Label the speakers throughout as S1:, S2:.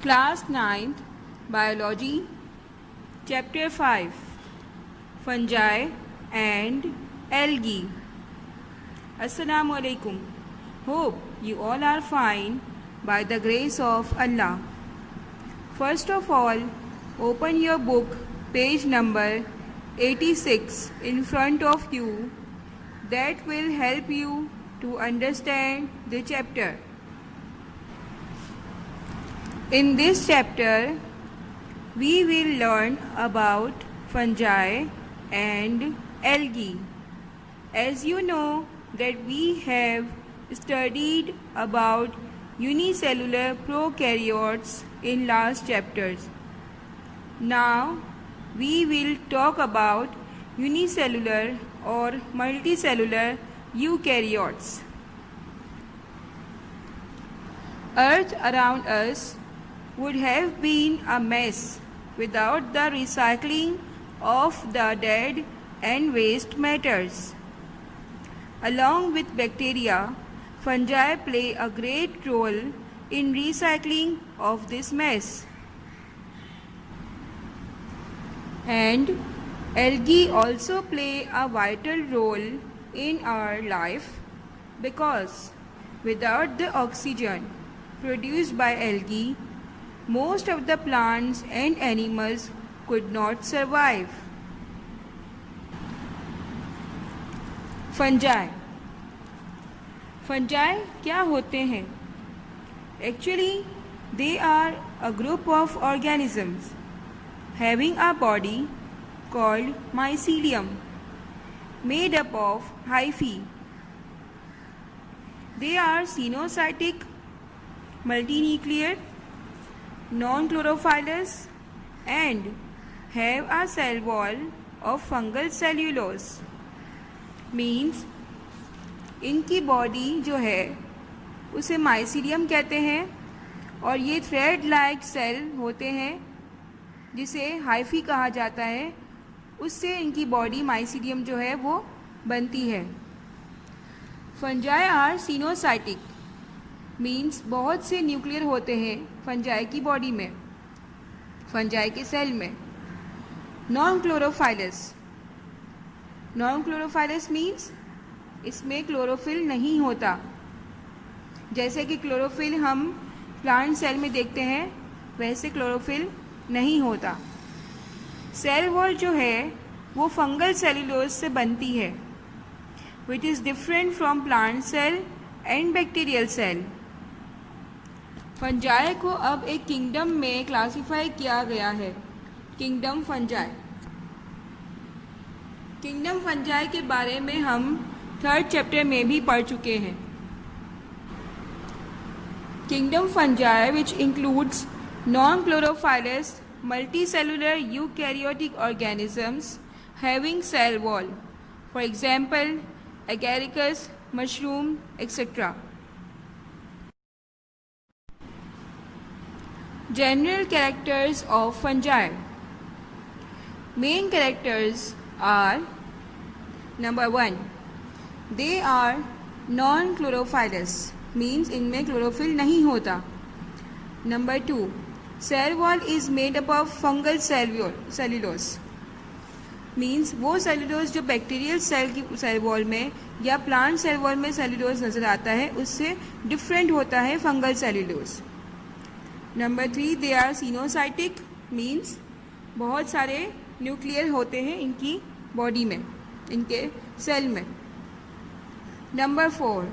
S1: Class 9th Biology Chapter 5 Fungi and Algae. Assalamu alaikum. Hope you all are fine by the grace of Allah. First of all, open your book, page number 86 in front of you. That will help you to understand the chapter. In this chapter, we will learn about fungi and algae. As you know that we have studied about unicellular prokaryotes in last chapters. Now we will talk about unicellular or multicellular eukaryotes. Earth around us would have been a mess without the recycling of the dead and waste matters. Along with bacteria, fungi play a great role in recycling of this mess. And algae also play a vital role in our life because without the oxygen produced by algae, most of the plants and animals could not survive. Fungi क्या होते हैं? Actually, they are a group of organisms having a body called mycelium made up of hyphae. They are cenocytic, multinuclear, non-chlorophyllous and have a cell wall of fungal cellulose. Means इनकी body जो है उसे mycelium कहते हैं और ये thread like cell होते हैं जिसे हाइफी कहा जाता है. उससे इनकी बॉडी माइसीलियम जो है वो बनती है. फंजाई आर सीनोसाइटिक मीन्स बहुत से न्यूक्लियर होते हैं फंजाई की बॉडी में, फंजाई के सेल में. नॉन क्लोरोफाइलस मीन्स इसमें क्लोरोफिल नहीं होता. जैसे कि क्लोरोफिल हम प्लांट सेल में देखते हैं वैसे क्लोरोफिल नहीं होता. सेल वॉल जो है वो फंगल सेल्यूलोज से बनती है which is different from plant cell and bacterial cell. Fungi को अब एक किंगडम में क्लासिफाई किया गया है. किंगडम फंजाई के बारे में हम 3rd चैप्टर में भी पढ़ चुके हैं. Kingdom fungi which includes non chlorophyllous multicellular eukaryotic organisms having cell wall, for example agaricus, mushroom, etc. General characters of fungi. Main characters are: number 1, they are non-chlorophyllous, means इनमें chlorophyll नहीं होता. Number 2, cell wall is made up of fungal cellulose, means वो cellulose जो bacterial cell की cell wall में या plant cell wall में cellulose नज़र आता है उससे डिफरेंट होता है fungal cellulose. Number 3, they are coenocytic, means बहुत सारे न्यूक्लियर होते हैं इनकी बॉडी में, इनके सेल में. Number 4,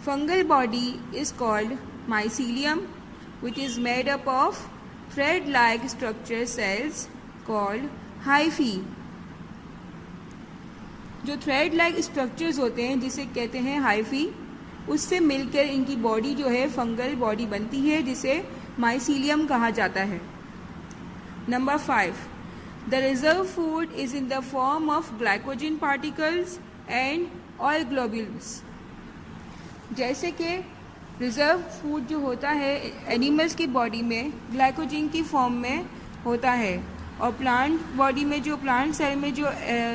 S1: fungal body is called mycelium which is made up of thread-like structure cells called hyphae. जो थ्रेड लाइक स्ट्रक्चर्स होते हैं जिसे कहते हैं हाइफी, उससे मिलकर इनकी बॉडी जो है फंगल बॉडी बनती है जिसे माइसीलियम कहा जाता है. Number 5, the reserve food is in the form of glycogen particles and oil globules. जैसे कि रिजर्व फूड जो होता है एनिमल्स की बॉडी में ग्लाइकोजन की फॉर्म में होता है और प्लांट बॉडी में जो प्लांट सेल में जो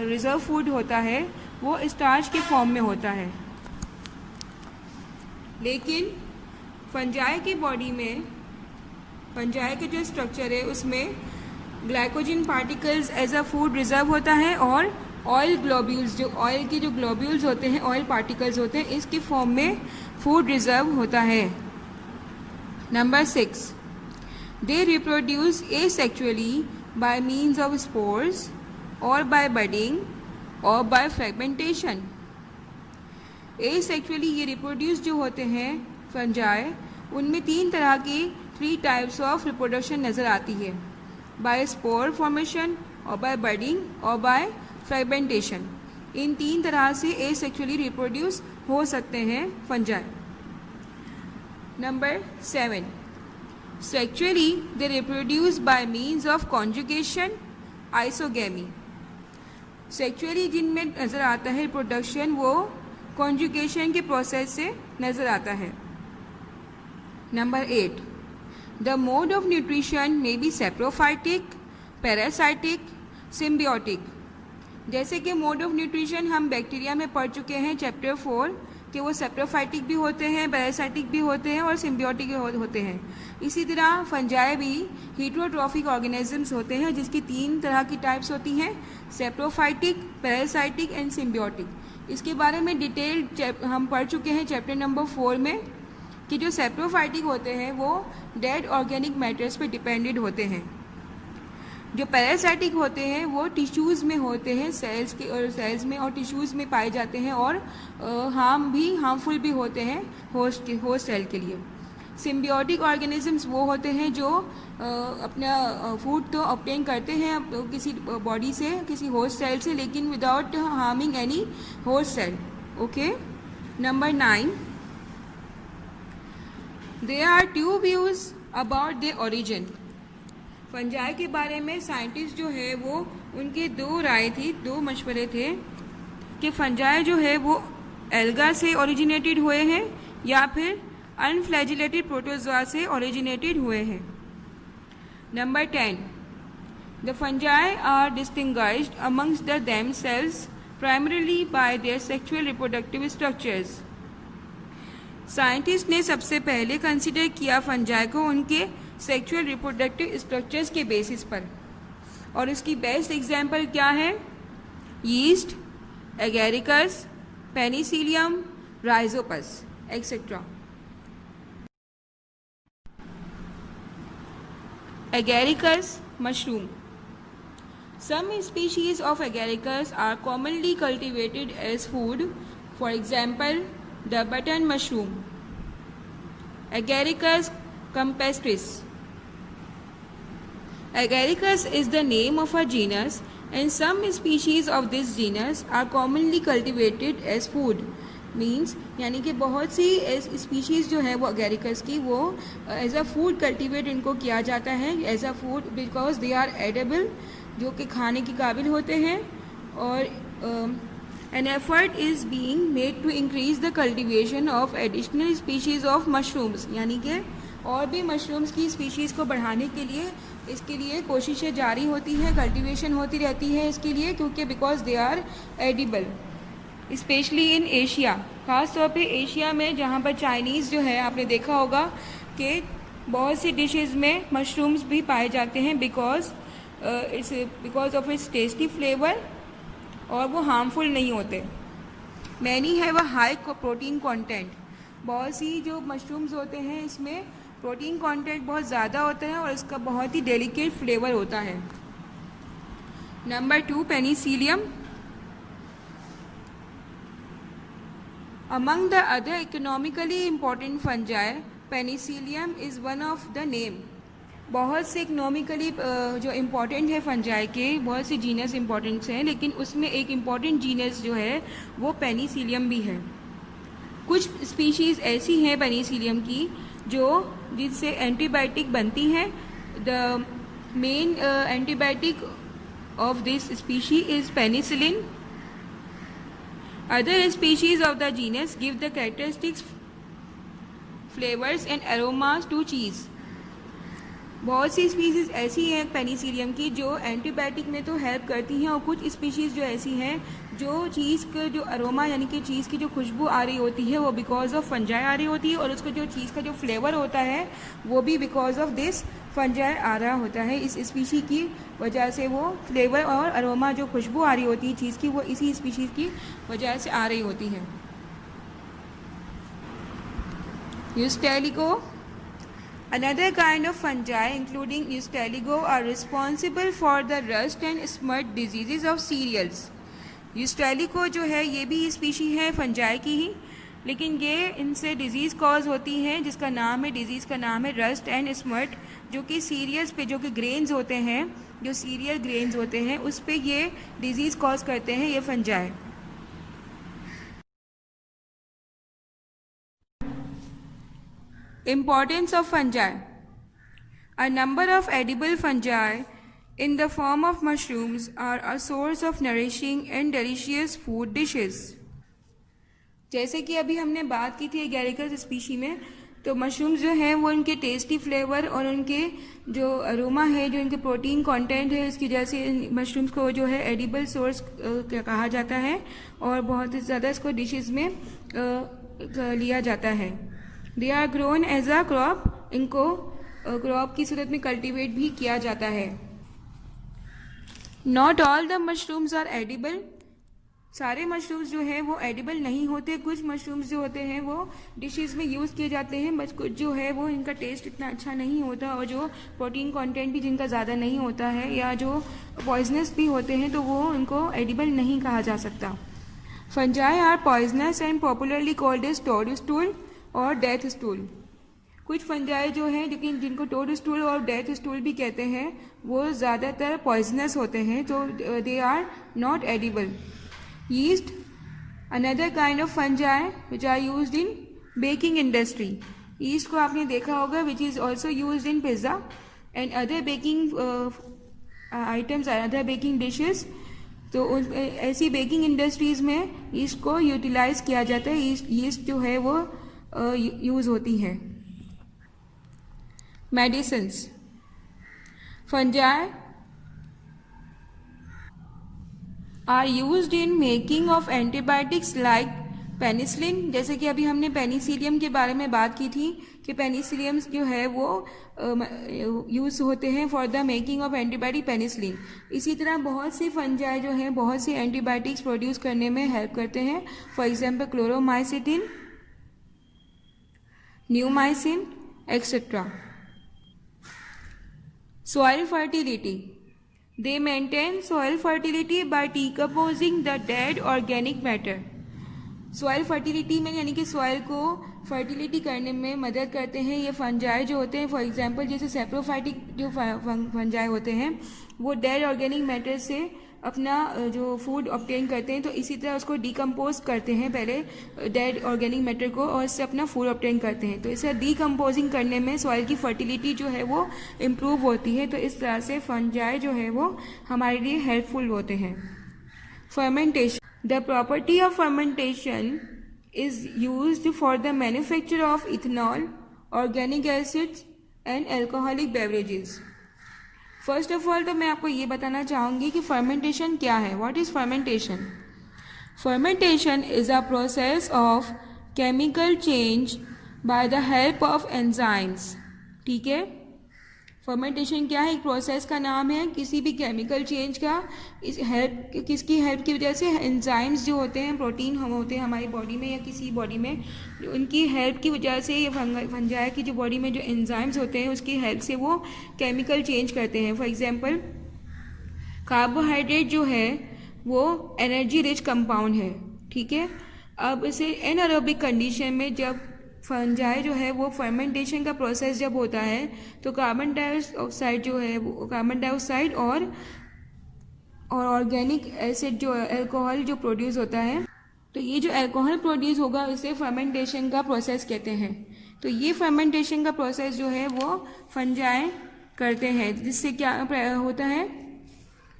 S1: रिजर्व फूड होता है वो स्टार्च के फॉर्म में होता है. लेकिन फंजाई की बॉडी में फंजाई का जो स्ट्रक्चर है उसमें glycogen particles as a food reserve होता है और ऑयल ग्लोब्यूल्स, जो ऑयल के जो ग्लोब्यूल्स होते हैं, ऑयल पार्टिकल्स होते हैं, इसकी फॉर्म में फूड रिजर्व होता है। Number 6, they reproduce asexually bye means of spores और बाय बडिंग और बाय फ्रेगमेंटेशन। एसेक्सुअली ये रिप्रोड्यूस जो होते हैं फंजाई, उनमें 3 तरह की 3 टाइप्स ऑफ रिप्रोडक्शन नज़र आती है, बाय स्पोर फॉर्मेशन और बाय बडिंग और बाय फ्रेगमेंटेशन। इन 3 तरह से एसेक्सुअली रिप्रोड्यूस हो सकते हैं fungi. Number 7, sexually they reproduce by means of conjugation, isogamy. Sexually जिनमें नज़र आता है रिप्रोडक्शन, वो कॉन्जुगेशन के प्रोसेस से नज़र आता है। Number 8, the mode of nutrition may be saprophytic, parasitic, symbiotic. जैसे कि मोड ऑफ न्यूट्रिशन हम बैक्टीरिया में पढ़ चुके हैं चैप्टर 4 कि वो सेप्रोफाइटिक भी होते हैं, पैरासाइटिक भी होते हैं और सिम्बियोटिक होते हैं। इसी तरह फंजाई भी हीटरोट्रॉफिक ऑर्गेनिजम्स होते हैं जिसकी 3 तरह की टाइप्स होती हैं, सेप्रोफाइटिक, पैरासाइटिक एंड सिम्बियोटिक। इसके बारे में डिटेल हम पढ़ चुके हैं चैप्टर नंबर 4 में कि जो सेप्रोफाइटिक होते हैं वो डेड ऑर्गेनिक मैटर्स पे डिपेंडेड होते हैं। जो पैरासाइटिक होते हैं वो टिश्यूज़ में होते हैं, सेल्स में और टिश्यूज़ में पाए जाते हैं और हार्मफुल भी होते हैं होस्ट सेल के लिए। सिम्बियोटिक ऑर्गेनिजम्स वो होते हैं जो अपना फूड तो ऑब्टेन करते हैं किसी बॉडी से, किसी होस्ट सेल से, लेकिन without harming any host cell. Okay. Number 9, there are 2 views about their origin. Fungi के बारे में साइंटिस्ट जो है वो उनके 2 राय थी, 2 मशवरे थे कि फंजाई जो है वो एल्गा से ओरिजिनेटेड हुए हैं या फिर अनफ्लैजिलेटेड प्रोटोजोआ से ओरिजिनेटेड हुए हैं। Number 10, the fungi are distinguished amongst the themselves primarily by their sexual reproductive structures. Scientist ने सबसे पहले कंसिडर किया फंजाई को उनके सेक्सुअल रिप्रोडक्टिव स्ट्रक्चर्स के बेसिस पर, और इसकी बेस्ट एग्जाम्पल क्या है? Yeast, agaricus, penicillium, rhizopus etcetera. Agaricus mushroom. Some species of agaricus are commonly cultivated as food. For example, the button mushroom, Agaricus campestris. Agaricus is the name of a genus, and some species of this genus are commonly cultivated as food. Means यानी कि बहुत सी species जो है वो Agaricus की वो as a food cultivate इनको किया जाता है, as a food because they are edible, जो कि खाने के काबिल होते हैं। और an effort is being made to increase the cultivation of additional species of mushrooms, यानी कि और भी मशरूम्स की स्पीशीज़ को बढ़ाने के लिए इसके लिए कोशिशें जारी होती हैं, कल्टिवेशन होती रहती है इसके लिए, क्योंकि because they are edible. Especially in Asia, ख़ास तौर पे एशिया में, जहाँ पर चाइनीज़ जो है आपने देखा होगा कि बहुत सी डिशेस में मशरूम्स भी पाए जाते हैं because of its tasty flavour, और वो हार्मफुल नहीं होते। मैनी है वह हाई प्रोटीन कंटेंट, बहुत सी जो मशरूम्स होते हैं इसमें प्रोटीन कंटेंट बहुत ज़्यादा होता है और इसका बहुत ही डेलिकेट फ्लेवर होता है। Number 2, Penicillium. Among the other economically important fungi, penicillium is one of the name. बहुत से इकोनॉमिकली जो इम्पॉर्टेंट है फंजाई के, बहुत से जीनस इम्पॉर्टेंट हैं, लेकिन उसमें एक इम्पॉर्टेंट जीनस जो है वो पेनिसिलियम भी है। कुछ स्पीशीज़ ऐसी हैं पेनिसिलियम की जिससे एंटीबायोटिक बनती हैं। The main antibiotic of this species is penicillin. Other species of the genus give the characteristics, flavors and aromas to cheese. बहुत सी स्पीशीज़ ऐसी हैं पेनिसिलियम की जो एंटीबायोटिक में तो हेल्प करती हैं, और कुछ स्पीशीज़ जो ऐसी हैं जो चीज़ का जो अरोमा यानी कि चीज़ की जो खुशबू आ रही होती है वो बिकॉज ऑफ फंजाई आ रही होती है, और उसको जो चीज़ का जो फ्लेवर होता है वो भी बिकॉज ऑफ दिस फंजाई आ रहा होता है। इस स्पीशी की वजह से वो फ्लेवर और अरोमा जो खुशबू आ रही होती है चीज़ की, वो इसी स्पीशीज़ की वजह से आ रही होती है। Eusteligo. Another kind of fungi, including Eusteligo, are responsible for the rust and smut diseases of cereals. Eusteligo जो है ये भी स्पीशी है फंजाई की ही, लेकिन ये इनसे डिजीज़ कॉज होती है जिसका नाम है, डिजीज़ का नाम है रस्ट एंड स्मट, जो कि सीरियल्स पे, जो कि ग्रेन्स होते हैं, जो सीरियल ग्रेन्स होते हैं उस पे ये डिजीज़ कॉज करते हैं ये fungi. Importance of fungi. A number of edible fungi in the form of mushrooms are a source of nourishing and delicious food dishes. जैसे कि अभी हमने बात की थी एगेरिकस स्पीशी में, तो मशरूम्स जो हैं वो उनके टेस्टी फ्लेवर और उनके जो अरोमा है, जो इनके प्रोटीन कंटेंट है, इसकी वजह से मशरूम्स को जो है एडिबल सोर्स कहा जाता है और बहुत ही ज़्यादा इसको डिशेस में लिया जाता है। They are grown as a crop, इनको क्रॉप की सूरत में कल्टीवेट भी किया जाता है। Not all the mushrooms are edible, सारे मशरूम्स जो हैं वो एडिबल नहीं होते। कुछ मशरूम्स जो होते हैं वो डिशेस में यूज़ किए जाते हैं, बट कुछ जो है वो इनका टेस्ट इतना अच्छा नहीं होता और जो प्रोटीन कंटेंट भी जिनका ज़्यादा नहीं होता है या जो पॉइजनस भी होते हैं तो वो इनको एडिबल नहीं कहा जा सकता। Fungi are poisonous and popularly called as toadstool और डेथ स्टूल। कुछ फंजाई जो हैं लेकिन जिनको टोडस्टूल और डेथ स्टूल भी कहते हैं वो ज़्यादातर पॉइजनस होते हैं, तो they are not edible. Yeast, another kind of fungi which are used in baking industry. Yeast को आपने देखा होगा, which is also used in pizza and other baking items and other baking dishes. तो ऐसी baking industries में yeast को utilise किया जाता है, yeast जो है वो यूज होती है। Medicines. fungi are used in making of antibiotics like penicillin। जैसे कि अभी हमने पेनिसिलियम के बारे में बात की थी कि पेनिसिलियम जो है वो यूज़ होते हैं for the making of antibiotic penicillin. इसी तरह बहुत सी फंजाई जो हैं बहुत सी एंटीबायोटिक्स प्रोड्यूस करने में हेल्प करते हैं। For example Chloromycetin, neomycin etcetera. Soil fertility. They maintain soil fertility by decomposing the dead organic matter. Soil fertility में यानी कि सॉइल को फर्टिलिटी करने में मदद करते हैं ये फंजाई जो होते हैं। फॉर एग्जांपल जैसे सेप्रोफाइटिक जो फंजाई होते हैं वो डेड ऑर्गेनिक मैटर से अपना जो फूड ऑब्टेन करते हैं, तो इसी तरह उसको डिकम्पोज करते हैं पहले डेड ऑर्गेनिक मैटर को और इससे अपना फूड ऑब्टेन करते हैं। तो इसे डिकम्पोजिंग करने में सॉइल की फर्टिलिटी जो है वो इम्प्रूव होती है। तो इस तरह से फंजाई जो है वो हमारे लिए हेल्पफुल होते हैं। Fermentation. The property of fermentation is used for the manufacture of ethanol, organic acids and alcoholic beverages. First of all तो मैं आपको ये बताना चाहूँगी कि फर्मेंटेशन क्या है। What is fermentation? Fermentation is a process of chemical change by the help of enzymes. ठीक है, फर्मेंटेशन क्या है? एक प्रोसेस का नाम है किसी भी केमिकल चेंज का। इस हेल्प, किसकी हेल्प की वजह से? एंजाइम्स जो होते हैं, प्रोटीन हम होते हैं हमारी बॉडी में या किसी बॉडी में, उनकी हेल्प की वजह से ये फंजाई की जो बॉडी में जो एंजाइम्स होते हैं उसकी हेल्प से वो केमिकल चेंज करते हैं। फॉर एग्जांपल कार्बोहाइड्रेट जो है वो एनर्जी रिच कंपाउंड है। ठीक है, अब इसे एनारोबिक कंडीशन में जब फंजाई जो है वो फर्मेंटेशन का प्रोसेस जब होता है तो कार्बन डाइऑक्साइड जो है वो कार्बन डाइऑक्साइड और ऑर्गेनिक एसिड जो अल्कोहल जो प्रोड्यूस होता है, तो ये जो अल्कोहल प्रोड्यूस होगा इसे फर्मेंटेशन का प्रोसेस कहते हैं। तो ये फर्मेंटेशन का प्रोसेस जो है वो फंजाई करते हैं, जिससे क्या होता है,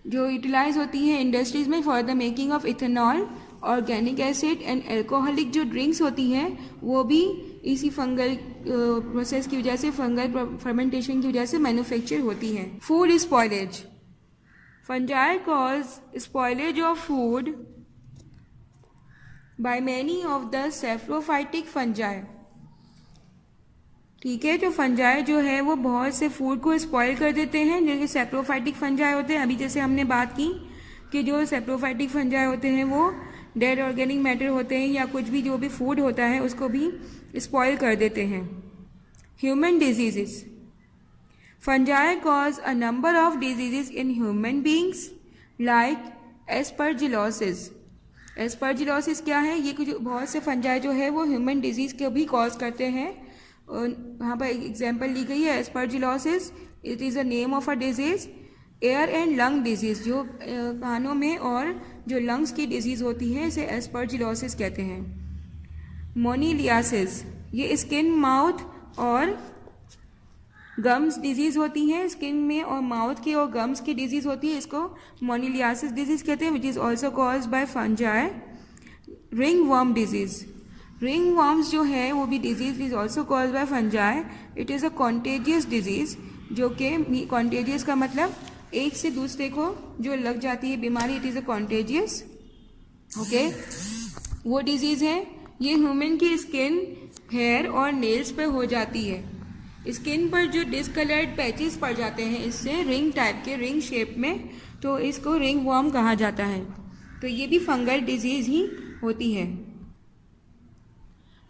S1: जो यूटिलाइज होती है इंडस्ट्रीज में for the making of ethanol, organic acid and alcoholic जो ड्रिंक्स होती हैं वो भी इसी फंगल प्रोसेस की वजह से, फंगल फर्मेंटेशन की वजह से मैन्युफैक्चर होती हैं। Food spoilage. Fungi cause spoilage of food by many of the saprophytic fungi. ठीक है। तो फंजाई जो है वो बहुत से फूड को स्पॉइल कर देते हैं, जो कि सेप्रोफाइटिक फंजाई होते हैं। अभी जैसे हमने बात की कि जो सेप्रोफाइटिक फंजाई होते हैं वो डेड ऑर्गेनिक मैटर होते हैं या कुछ भी जो भी फूड होता है उसको भी स्पॉइल कर देते हैं। Human diseases, fungi cause a number of diseases in human beings like aspergillosis. Aspergillosis क्या है? ये कुछ बहुत से फंजाई जो है वो ह्यूमन डिजीज को भी कॉज करते हैं। यहाँ पर एग्जाम्पल ली गई है aspergillosis, it is a name of a disease. Air and lung disease, जो कानों में और जो लंग्स की डिजीज होती है इसे एस्परजिलोसिस कहते हैं। मोनीलियासिस, ये स्किन, माउथ और गम्स डिजीज होती है, स्किन में और माउथ की और गम्स की डिजीज होती है, इसको मोनीलियासिस डिजीज कहते हैं, which is also caused by fungi. Ring worm disease, ring worms जो है वो भी disease is also caused by fungi. It is a contagious disease, जो कि कॉन्टेजियस का मतलब एक से दूसरे को जो लग जाती है बीमारी, it is a contagious. Okay, वो डिजीज है, ये ह्यूमन की स्किन, हेयर और नेल्स पे हो जाती है। स्किन पर जो डिस्कलर्ड पैचेस पड़ जाते हैं इससे, रिंग टाइप के, रिंग शेप में, तो इसको रिंग वर्म कहा जाता है। तो ये भी फंगल डिजीज ही होती है।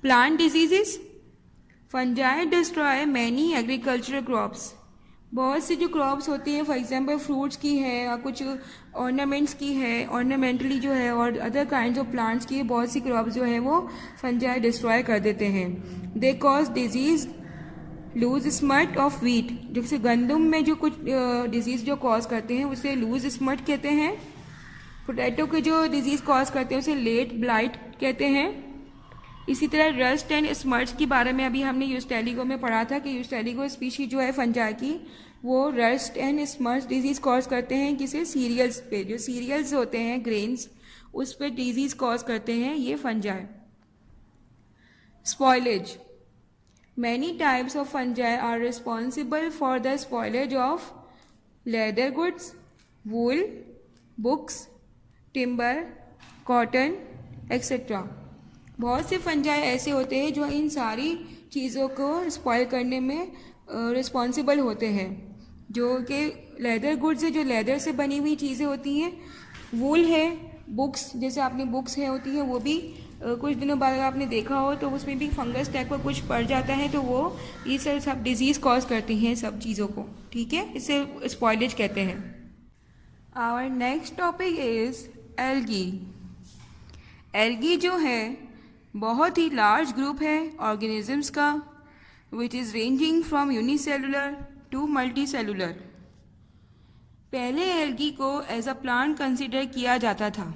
S1: Plant diseases, fungi destroy many agricultural crops. बहुत सी जो क्रॉप्स होती हैं, फॉर एग्जांपल फ्रूट्स की है या कुछ ऑर्नामेंट्स की है, ऑर्नामेंटली जो है, और अदर काइंड ऑफ प्लांट्स की बहुत सी क्रॉप्स जो है वो फंजाई डिस्ट्रॉय कर देते हैं। They cause disease loose smut of wheat, जैसे गंदम में जो कुछ डिजीज जो कॉज करते हैं उसे लूज स्मट कहते हैं। पोटैटो के जो डिजीज कॉज करते हैं उसे लेट ब्लाइट कहते हैं। इसी तरह रस्ट एंड स्मर्ट्स के बारे में अभी हमने यूस्टेलिगो में पढ़ा था कि यूस्टेलिगो स्पीशीज जो है फंजाई की, वो rust and smuts disease cause करते हैं। किसे? सीरियल्स पे, जो सीरियल्स होते हैं ग्रेन्स, उस पर डिजीज कॉज करते हैं ये fungi. Spoilage, many types of fungi are responsible for the spoilage of leather goods, wool, books, timber, cotton etcetera. बहुत से फंजाई ऐसे होते हैं जो इन सारी चीज़ों को स्पॉइल करने में रिस्पॉन्सिबल होते हैं, जो कि लेदर गुड्स है, जो लेदर से बनी हुई चीज़ें होती हैं, वूल है, बुक्स, जैसे आपने बुक्स है होती हैं, वो भी कुछ दिनों बाद अगर आपने देखा हो तो उसमें भी फंगस टाइप का कुछ पड़ जाता है, तो वो ये सब डिजीज़ कॉज करती हैं सब चीज़ों को। ठीक है, इसे स्पॉइलेज कहते हैं। Our next topic is algae. Algae जो है बहुत ही लार्ज ग्रुप है ऑर्गेनिजम्स का, which is ranging from unicellular to multicellular. पहले एल्गी को एज अ प्लांट कंसिडर किया जाता था,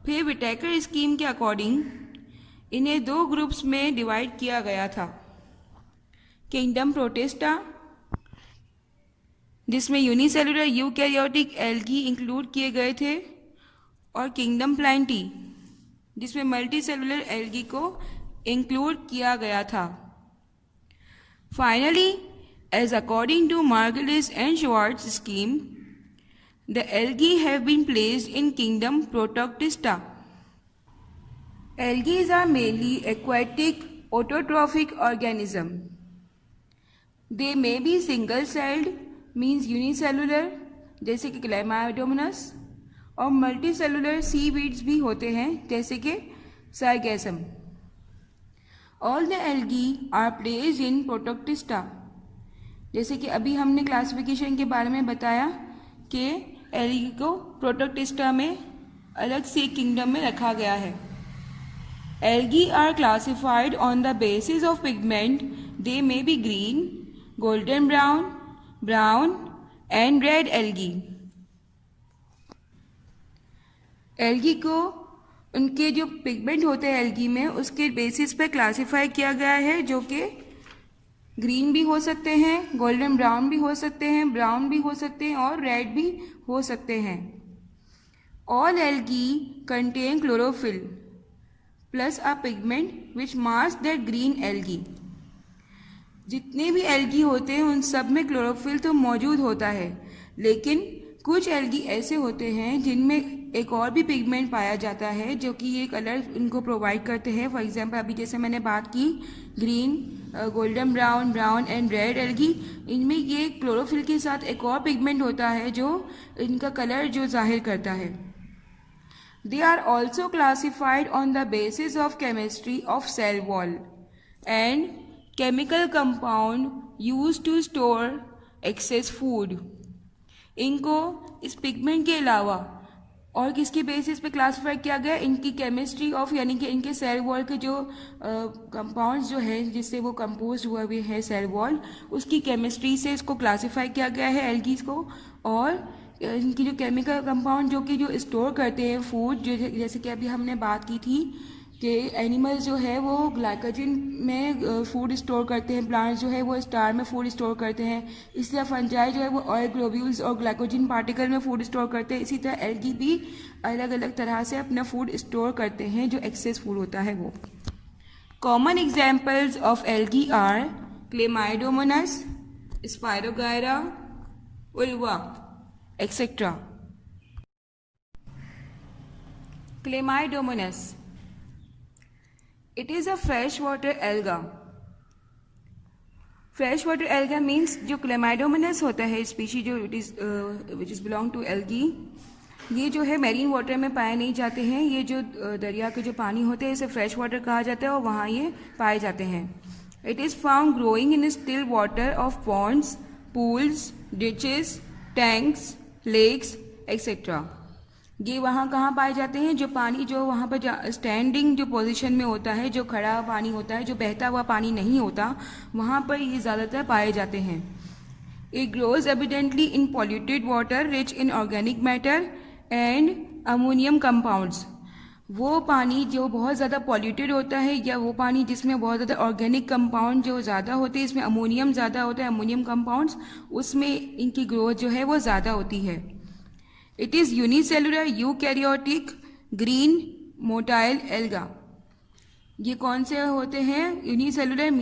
S1: फिर विटेकर स्कीम के अकॉर्डिंग इन्हें दो ग्रुप्स में डिवाइड किया गया था। किंगडम प्रोटिस्टा, जिसमें यूनिसेलुलर यूकैरियोटिक एल्गी इंक्लूड किए गए थे, और किंगडम प्लांटी, जिसमें मल्टीसेलुलर एल्गी को इंक्लूड किया गया था। Finally, as according to Margulis and Schwartz scheme, the algae have been placed in kingdom Protoctista. Algae are mainly aquatic autotrophic organism. They may be single-celled, means unicellular, जैसे कि Chlamydomonas, और multicellular seaweeds भी होते हैं, जैसे कि Sargassum. All the algae are placed in Protoctista. जैसे कि अभी हमने क्लासिफिकेशन के बारे में बताया कि एल्गी को प्रोटोक्टिस्टा में अलग से किंगडम में रखा गया है। Algae are classified on the basis of pigment, they may be green, golden brown, brown and red algae. Algae को उनके जो पिगमेंट होते हैं एल्गी में, उसके बेसिस पर क्लासिफाई किया गया है, जो कि ग्रीन भी हो सकते हैं, गोल्डन ब्राउन भी हो सकते हैं, ब्राउन भी हो सकते हैं और रेड भी हो सकते हैं। All algae contain chlorophyll plus a pigment which mask that green algae. जितने भी एल्गी होते हैं उन सब में क्लोरोफिल तो मौजूद होता है, लेकिन कुछ एल्गी ऐसे होते हैं जिनमें एक और भी पिगमेंट पाया जाता है जो कि ये कलर इनको प्रोवाइड करते हैं। फॉर एग्जांपल अभी जैसे मैंने बात की green, golden brown, brown and red algae, इनमें ये क्लोरोफिल के साथ एक और पिगमेंट होता है जो इनका कलर जो जाहिर करता है। They are also classified on the basis of chemistry of cell wall and chemical compound use to store excess food. इनको इस पिगमेंट के अलावा और किसके बेसिस पे क्लासिफाई किया गया? इनकी केमिस्ट्री ऑफ, यानी कि इनके सेल वॉल के जो कंपाउंड्स जो है जिससे वो कंपोज हुआ हुए है सेल वॉल, उसकी केमिस्ट्री से इसको क्लासिफाई किया गया है एल्गीज को। और इनकी जो केमिकल कंपाउंड जो कि जो स्टोर करते हैं फूड, जो जैसे कि अभी हमने बात की थी कि एनिमल्स जो है वो ग्लाइकोजन में फूड स्टोर करते हैं, प्लांट्स जो है वो स्टार में फूड स्टोर करते हैं, इसलिए फंजाई जो है वो ऑयल ग्लोब्यूल्स और ग्लाइकोजन पार्टिकल में फूड स्टोर करते हैं। इसी तरह एल्गी भी अलग अलग तरह से अपना फूड स्टोर करते हैं जो एक्सेस फूड होता है वो। Common examples of algae are chlamydomonas, spirogyra, ulva, etcetera. Chlamydomonas, it is a freshwater alga. Freshwater alga means जो क्लेमाइडोमोनास होता है स्पीशी जो which is belong to algae, ये जो है मैरीन वाटर में पाए नहीं जाते हैं। ये जो दरिया के जो पानी होते हैं इसे फ्रेश वाटर कहा जाता है और वहाँ ये पाए जाते हैं। It is found growing in still water of ponds, pools, ditches, tanks, lakes etcetera. ये वहाँ कहाँ पाए जाते हैं? जो पानी जो वहाँ पर स्टैंडिंग जो पोजीशन में होता है, जो खड़ा पानी होता है, जो बहता हुआ पानी नहीं होता, वहाँ पर ये ज़्यादातर पाए जाते हैं। It grows evidently in polluted water rich in organic matter and ammonium compounds. वो पानी जो बहुत ज़्यादा पॉल्यूटेड होता है या वो पानी जिसमें बहुत ज़्यादा ऑर्गेनिक कंपाउंड जो ज़्यादा होते हैं, इसमें अमोनियम ज़्यादा होता है, अमोनियम कंपाउंड्स, उसमें इनकी ग्रोथ जो है वो ज़्यादा होती है। It is unicellular eukaryotic green motile alga. ये कौन से होते हैं? यूनिसेलुलर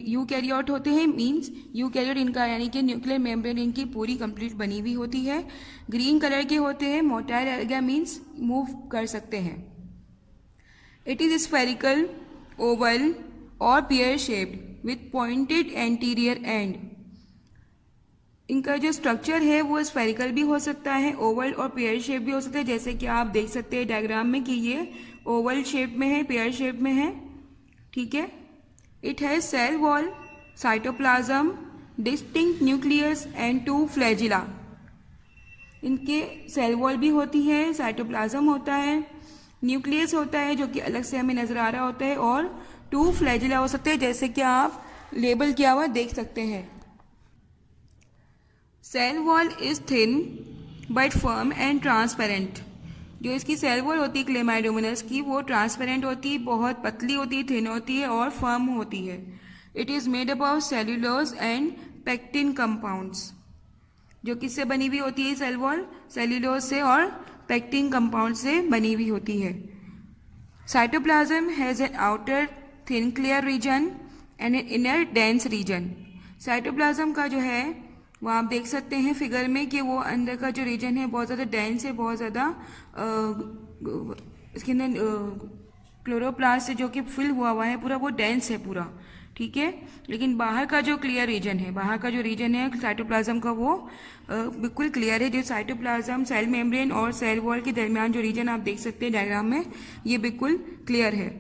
S1: यूकैरियोट होते हैं, मीन्स यूकैरियोट इनका यानी कि न्यूक्लियर मेम्ब्रेन इनकी पूरी कंप्लीट बनी हुई होती है। ग्रीन कलर के होते हैं। मोटाइल एल्गा मीन्स मूव कर सकते हैं। इट इज़ स्फेरिकल, ओवल और pear shaped with pointed anterior and. इनका जो स्ट्रक्चर है वो स्फेरिकल भी हो सकता है, ओवल और पेयर शेप भी हो सकता है, जैसे कि आप देख सकते हैं डायग्राम में कि ये ओवल शेप में है, पेयर शेप में है। ठीक है। It has cell wall, cytoplasm, distinct nucleus and 2 flagella. इनके सेल वॉल भी होती है, साइटोप्लाज्म होता है, न्यूक्लियस होता है जो कि अलग से हमें नजर आ रहा होता है, और 2 फ्लैजिला हो सकते हैं जैसे कि आप लेबल किया हुआ देख सकते हैं। Cell wall is thin but firm and transparent. जो इसकी सेल वॉल होती है क्लेमाइडोमोनास की, वो ट्रांसपेरेंट होती है, बहुत पतली होती है, थिन होती है और फर्म होती है। It is made up of cellulose and pectin compounds. जो किससे बनी हुई होती है सेल वॉल? सेल्यूलोज से और पेक्टिन कंपाउंड से बनी हुई होती है। Cytoplasm has an outer thin clear region and an inner dense region. Cytoplasm का जो है वो आप देख सकते हैं फिगर में कि वो अंदर का जो रीजन है बहुत ज़्यादा डेंस है, बहुत ज़्यादा इसके अंदर क्लोरोप्लास्ट से जो कि फिल हुआ है पूरा, वो डेंस है पूरा। ठीक है। लेकिन बाहर का जो क्लियर रीजन है, बाहर का जो रीजन है साइटोप्लाज्म का, वो बिल्कुल क्लियर है। जो साइटोप्लाज्म, सेल मेम्ब्रेन और सेल वॉल के दरमियान जो रीजन आप देख सकते हैं डायग्राम में, ये बिल्कुल क्लियर है।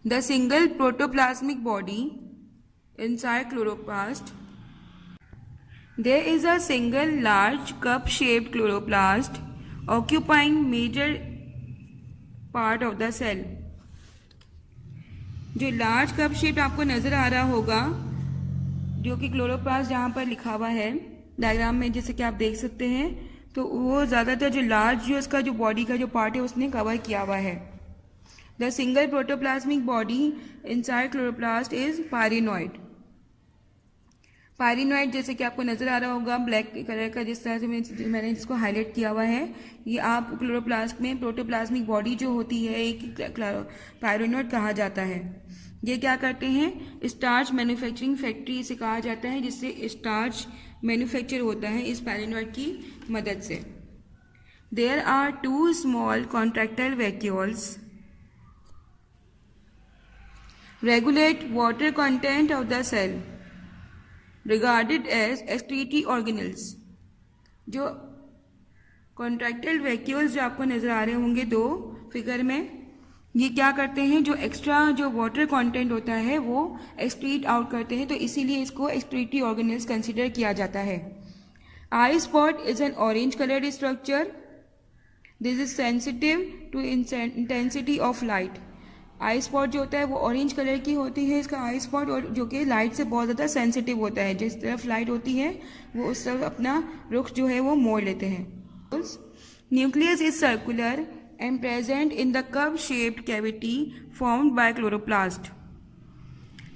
S1: The single protoplasmic body inside chloroplast. There is a single large cup-shaped chloroplast occupying major part of the cell. जो लार्ज कप शेप आपको नजर आ रहा होगा, जो कि क्लोरोप्लास्ट जहाँ पर लिखा हुआ है डायग्राम में, जैसे कि आप देख सकते हैं, तो वो ज़्यादातर जो लार्ज जो इसका जो बॉडी का जो पार्ट है उसने कवर किया हुआ है। The single protoplasmic body inside chloroplast is pyrenoid. Pyrenoid जैसे कि आपको नजर आ रहा होगा ब्लैक कलर का, जिस तरह से मैंने जिसको हाईलाइट किया हुआ है, ये आप क्लोरोप्लास्ट में प्रोटोप्लाज्मिक बॉडी जो होती है एक पायरिनॉइड कहा जाता है। ये क्या करते हैं? स्टार्च मैन्युफैक्चरिंग फैक्ट्री इसे कहा जाता है, जिससे स्टार्च मैन्युफैक्चर होता है इस पायरिनॉइड की मदद से। There are two small contractile vacuoles regulate water content of the cell regarded as excretory organelles. जो कॉन्ट्रैक्टाइल वैक्यूल्स जो आपको नजर आ रहे होंगे दो फिगर में, ये क्या करते हैं, जो एक्स्ट्रा जो वाटर कंटेंट होता है वो एक्सक्रीट आउट करते हैं, तो इसीलिए इसको एक्सक्रीटरी ऑर्गेनल्स कंसीडर किया जाता है. Eye spot is an orange coloured structure. This is sensitive to intensity of light. Eye spot जो होता है वो ऑरेंज कलर की होती है इसका आई स्पॉट, और जो कि लाइट से बहुत ज़्यादा सेंसिटिव होता है. जिस तरफ लाइट होती है वो उस तरफ अपना रुख जो है वो मोड़ लेते हैं. Nucleus is circular and present in the cup shaped cavity formed by chloroplast.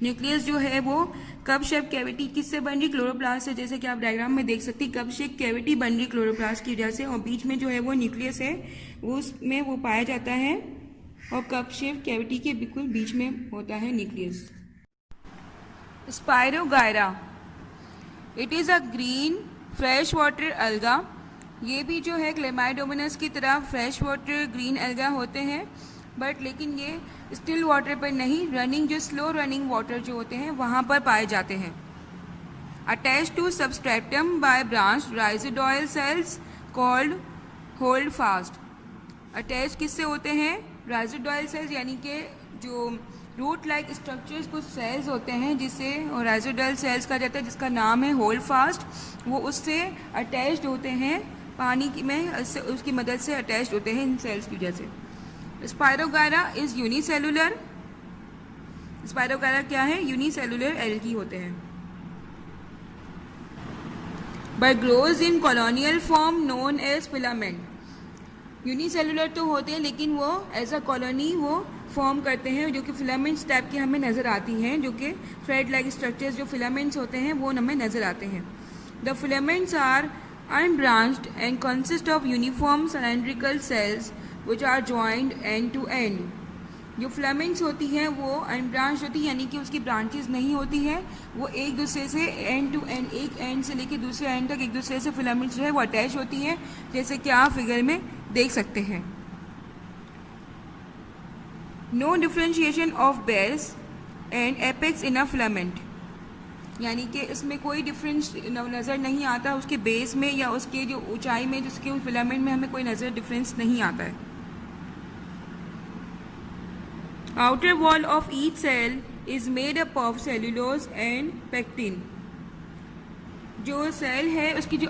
S1: Nucleus जो है वो कप शेप कैविटी किससे बन रही, क्लोरोप्लास्ट से. जैसे कि आप डायग्राम में देख सकती कप शेप कैविटी बन रही क्लोरोप्लास्ट की वजह से, और बीच में जो है वो न्यूक्लियस है वो उसमें वो पाया जाता है, और कप शेप कैविटी के बिल्कुल बीच में होता है nucleus. Spirogyra, it is a green fresh water अलगा. ये भी जो है क्लेमाइडोमोनस की तरह फ्रेश वाटर ग्रीन एल्गा होते हैं, बट लेकिन ये स्टिल वाटर पर नहीं, रनिंग जो स्लो रनिंग वाटर जो होते हैं वहाँ पर पाए जाते हैं. Attach to substratum by branch rhizoidal cells called holdfast. Attach किससे होते हैं, राइजोडॉयल सेल्स, यानी कि जो रूट लाइक स्ट्रक्चर्स कुछ सेल्स होते हैं जिससे राइजोडॉयल सेल्स कहा जाता है, जिसका नाम है होल्ड फास्ट. वो उससे अटैच्ड होते हैं, पानी में उसकी मदद से अटैच्ड होते हैं इन सेल्स की वजह से. Spirogyra is unicellular. स्पायरोगायरा क्या है, यूनिसेलुलर एल्गी होते हैं. But grows in colonial form known as filament. Unicellular तो होते हैं लेकिन वो एज अ कॉलोनी वो फॉर्म करते हैं, जो कि फिलामेंट्स टाइप की हमें नजर आती हैं, जो कि थ्रेड लाइक स्ट्रक्चर्स जो फिलामेंट्स होते हैं वो हमें नजर आते हैं. The filaments are unbranched and consist of uniform cylindrical cells which are joined end to end. जो फिलामेंट्स होती हैं वो अनब्रांच होती है, यानी कि उसकी ब्रांचेस नहीं होती है, वो एक दूसरे से एंड टू एंड, एक एंड से लेकर दूसरे एंड तक एक दूसरे से फिलामेंट्स जो है वो अटैच होती हैं, जैसे कि आप फिगर में देख सकते हैं. No differentiation of base and apex in a filament, यानी कि इसमें कोई डिफरेंस नज़र नहीं आता उसके बेस में या उसके जो ऊंचाई में, जिसके फिलामेंट में हमें कोई नज़र डिफरेंस नहीं आता है. Outer wall of each cell is made up of cellulose and pectin. जो सेल है उसकी जो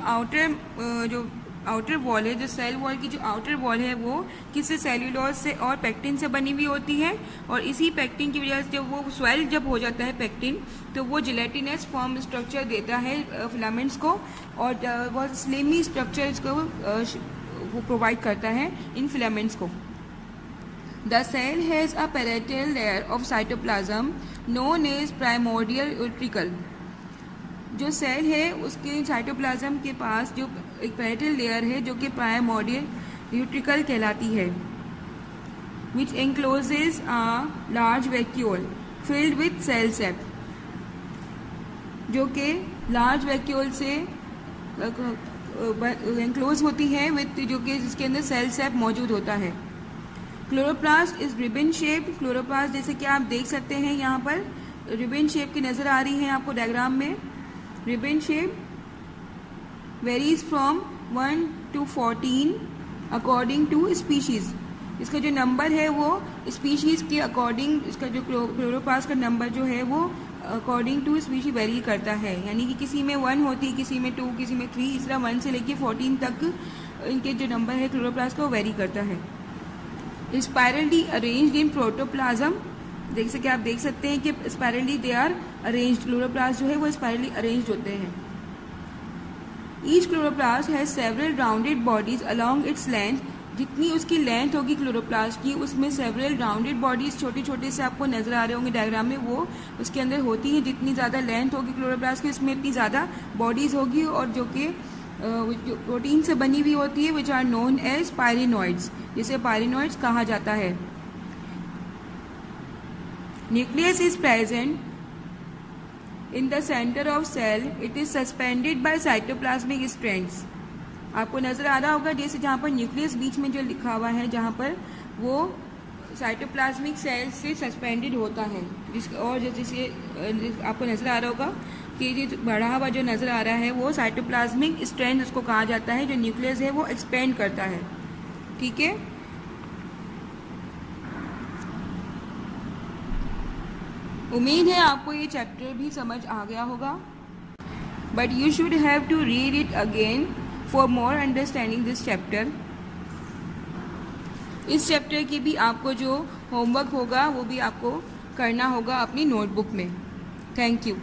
S1: आउटर वॉल है, जो सेल वॉल की जो आउटर वॉल है वो किससे, सेल्यूलोज से और पेक्टिन से बनी हुई होती है, और इसी पेक्टिन की वजह से जब वो स्वेल जब हो जाता है पेक्टिन, तो वो जिलेटिनस फॉर्म स्ट्रक्चर देता है फिलामेंट्स को, और बहुत स्लिमी स्ट्रक्चर इसको वो प्रोवाइड करता है इन फिलामेंट्स को. The cell has a parietal layer of cytoplasm known as primordial utricle. जो सेल है उसके साइटोप्लाज्म के पास जो एक पैरेटल लेयर है जो कि प्राइमोर्डियल यूट्रिकल कहलाती है, which encloses a large vacuole filled with cell sap. जो कि लार्ज वैक्यूल से एनक्लोज होती है विथ, जो कि जिसके अंदर सेल सेप मौजूद होता है. Chloroplast is ribbon shape. Chloroplast जैसे कि आप देख सकते हैं यहाँ पर रिबन शेप की नज़र आ रही है आपको डायग्राम में. Ribbon shape varies from 1 to 14 according to species. इसका जो नंबर है वो स्पीशीज के अकॉर्डिंग, इसका जो क्लोरोप्लास्ट का नंबर जो है वो अकॉर्डिंग टू स्पीशी वेरी करता है, यानी कि किसी में 1 होती है, किसी में 2, किसी में 3, इस तरह 1 से लेके 14 तक इनके जो नंबर है क्लोरोप्लास्ट का वो वेरी करता है. Spirally arranged in protoplasm. जैसे कि आप देख सकते हैं कि spirally they are arranged. Chloroplast जो है वो स्पाइरली अरेंज्ड होते हैं. Each chloroplast has several rounded bodies along its length. जितनी उसकी लेंथ होगी क्लोरोप्लास्ट की, उसमें सेवरल राउंडेड बॉडीज छोटे छोटे से आपको नजर आ रहे होंगे डायग्राम में, वो उसके अंदर होती है. जितनी ज़्यादा लेंथ होगी क्लोरोप्लास्ट की, उसमें इतनी ज़्यादा बॉडीज होगी, और जो कि प्रोटीन से बनी हुई होती है, which are known as pyrenoids, जिसे पायरिनॉइड्स कहा जाता है. Nucleus is present in the center of cell. It is suspended by cytoplasmic strands. आपको नज़र आ रहा होगा जैसे जहाँ पर न्यूक्लियस बीच में जो लिखा हुआ है, जहाँ पर वो साइटोप्लाज्मिक सेल से सस्पेंडेड होता है, और जैसे आपको नज़र आ रहा होगा कि ये बढ़ा हुआ जो नज़र आ रहा है वो साइटोप्लाज्मिक स्ट्रेंथ उसको कहा जाता है, जो न्यूक्लियस है वो एक्सपेंड करता है। ठीक है, उम्मीद है आपको ये चैप्टर भी समझ आ गया होगा, but you should have to read it again for more understanding this chapter. इस चैप्टर की भी आपको जो होमवर्क होगा वो भी आपको करना होगा अपनी नोटबुक में। Thank you.